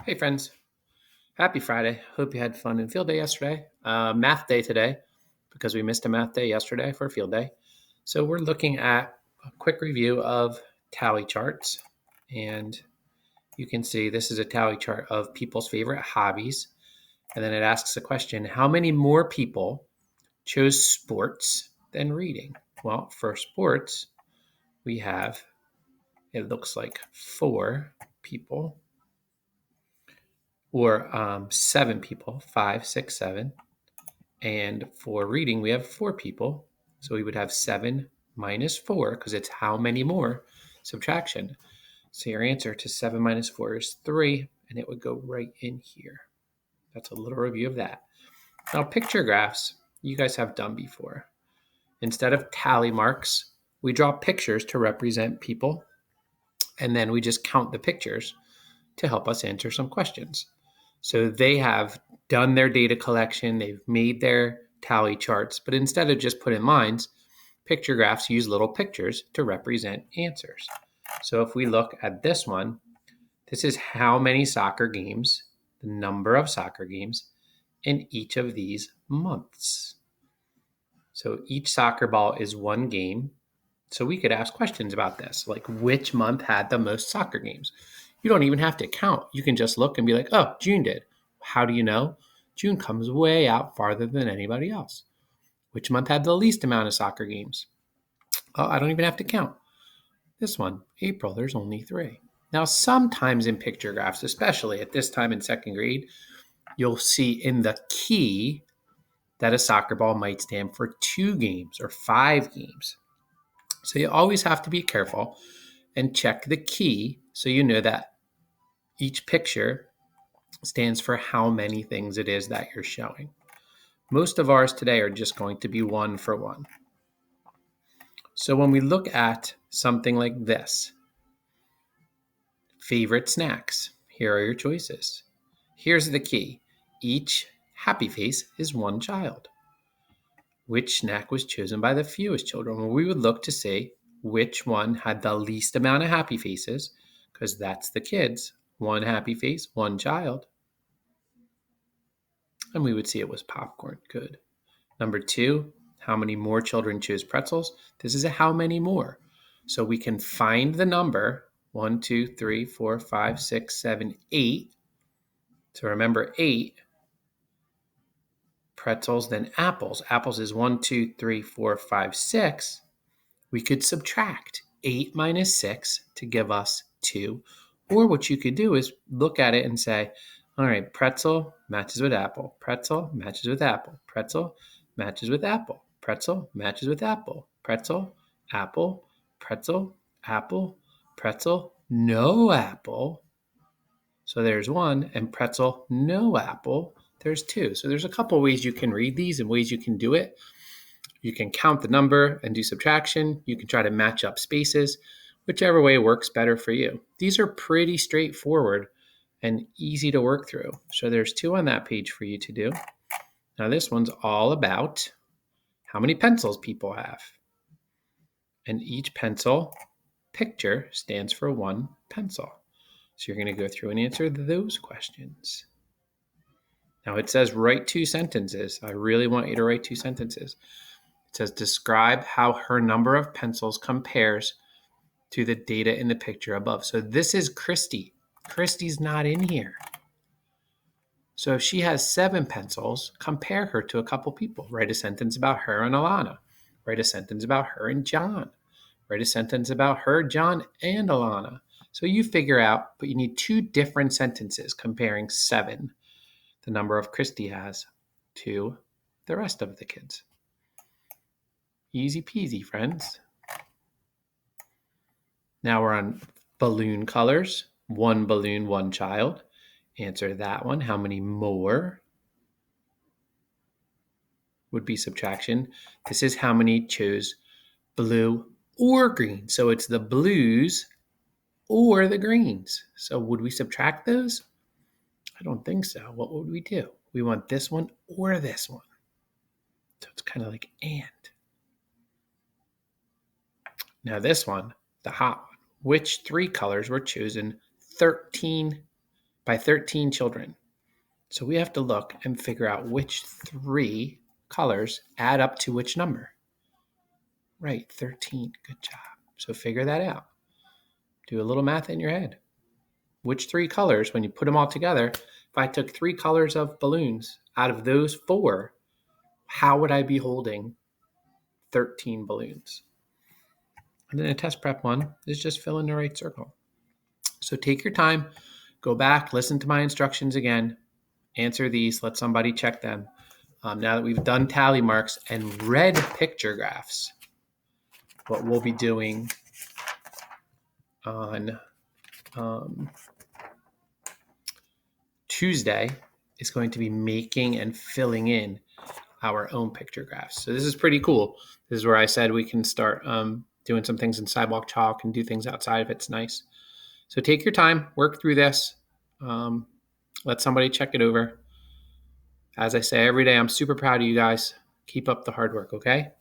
Hey friends, happy Friday. Hope you had fun in field day yesterday. Math day today because we missed a math day yesterday for field day. So we're looking at a quick review of tally charts. And you can see this is a tally chart of people's favorite hobbies. And then it asks a question, how many more people chose sports than reading? Well, for sports, we have, it looks like 4 people or 7 people, 5, 6, 7. And for reading, we have 4 people. So we would have 7 minus 4 because it's how many more subtraction. So your answer to 7 minus 4 is 3, and it would go right in here. That's a little review of that. Now, picture graphs, you guys have done before. Instead of tally marks, we draw pictures to represent people, and then we just count the pictures to help us answer some questions. So they have done their data collection, they've made their tally charts, but instead of just putting lines, picture graphs use little pictures to represent answers. So if we look at this one, this is how many soccer games, the number of soccer games in each of these months. So each soccer ball is one game. So we could ask questions about this, like which month had the most soccer games? You don't even have to count. You can just look and be like, oh, June did. How do you know? June comes way out farther than anybody else. Which month had the least amount of soccer games? Oh, I don't even have to count. This one, April, there's only 3. Now, sometimes in picture graphs, especially at this time in second grade, you'll see in the key that a soccer ball might stand for 2 games or 5 games. So you always have to be careful and check the key so you know that each picture stands for how many things it is that you're showing. Most of ours today are just going to be 1 for 1. So when we look at something like this, favorite snacks, here are your choices. Here's the key. Each happy face is one child. Which snack was chosen by the fewest children? Well, we would look to see which one had the least amount of happy faces, because that's the kids. One happy face, one child. And we would see it was popcorn. Good. Number 2, how many more children chose pretzels? This is a how many more. So we can find the number 1, 2, 3, 4, 5, 6, 7, 8. So remember 8 pretzels, then apples. Apples is 1, 2, 3, 4, 5, 6. We could subtract 8 minus 6 to give us 2. Or what you could do is look at it and say, all right, pretzel matches with apple. Pretzel matches with apple. Pretzel matches with apple. Pretzel matches with apple. Pretzel, apple, pretzel, apple, pretzel, no apple. So there's 1, and pretzel, no apple, there's 2. So there's a couple ways you can read these and ways you can do it. You can count the number and do subtraction. You can try to match up spaces, whichever way works better for you. These are pretty straightforward and easy to work through. So there's 2 on that page for you to do. Now this one's all about how many pencils people have. And each pencil picture stands for 1 pencil. So you're going to go through and answer those questions. Now it says write 2 sentences. I really want you to write 2 sentences. It says describe how her number of pencils compares to the data in the picture above. So this is Christy. Christy's not in here. So if she has 7 pencils, compare her to a couple people. Write a sentence about her and Alana. Write a sentence about her and John. Write a sentence about her, John, and Alana. So you figure out, but you need 2 different sentences comparing 7, the number of Christy has, to the rest of the kids. Easy peasy, friends. Now we're on balloon colors. 1 balloon, 1 child. Answer that one. How many more would be subtraction? This is how many chose blue or green. So it's the blues or the greens. So would we subtract those? I don't think so. What would we do? We want this one or this one. So it's kind of like and. Now this one, the hot one. Which 3 colors were chosen 13 by 13 children. So we have to look and figure out which 3 colors add up to which number. Right, 13. Good job. So figure that out. Do a little math in your head. Which 3 colors, when you put them all together, if I took 3 colors of balloons out of those 4, how would I be holding 13 balloons? And then a test prep one is just fill in the right circle. So take your time, go back, listen to my instructions again, answer these, let somebody check them. Now that we've done tally marks and read picture graphs, what we'll be doing on Tuesday is going to be making and filling in our own picture graphs. So this is pretty cool. This is where I said we can start doing some things in Sidewalk Chalk and do things outside if it's nice. So take your time, work through this. Let somebody check it over. As I say every day, I'm super proud of you guys. Keep up the hard work, okay?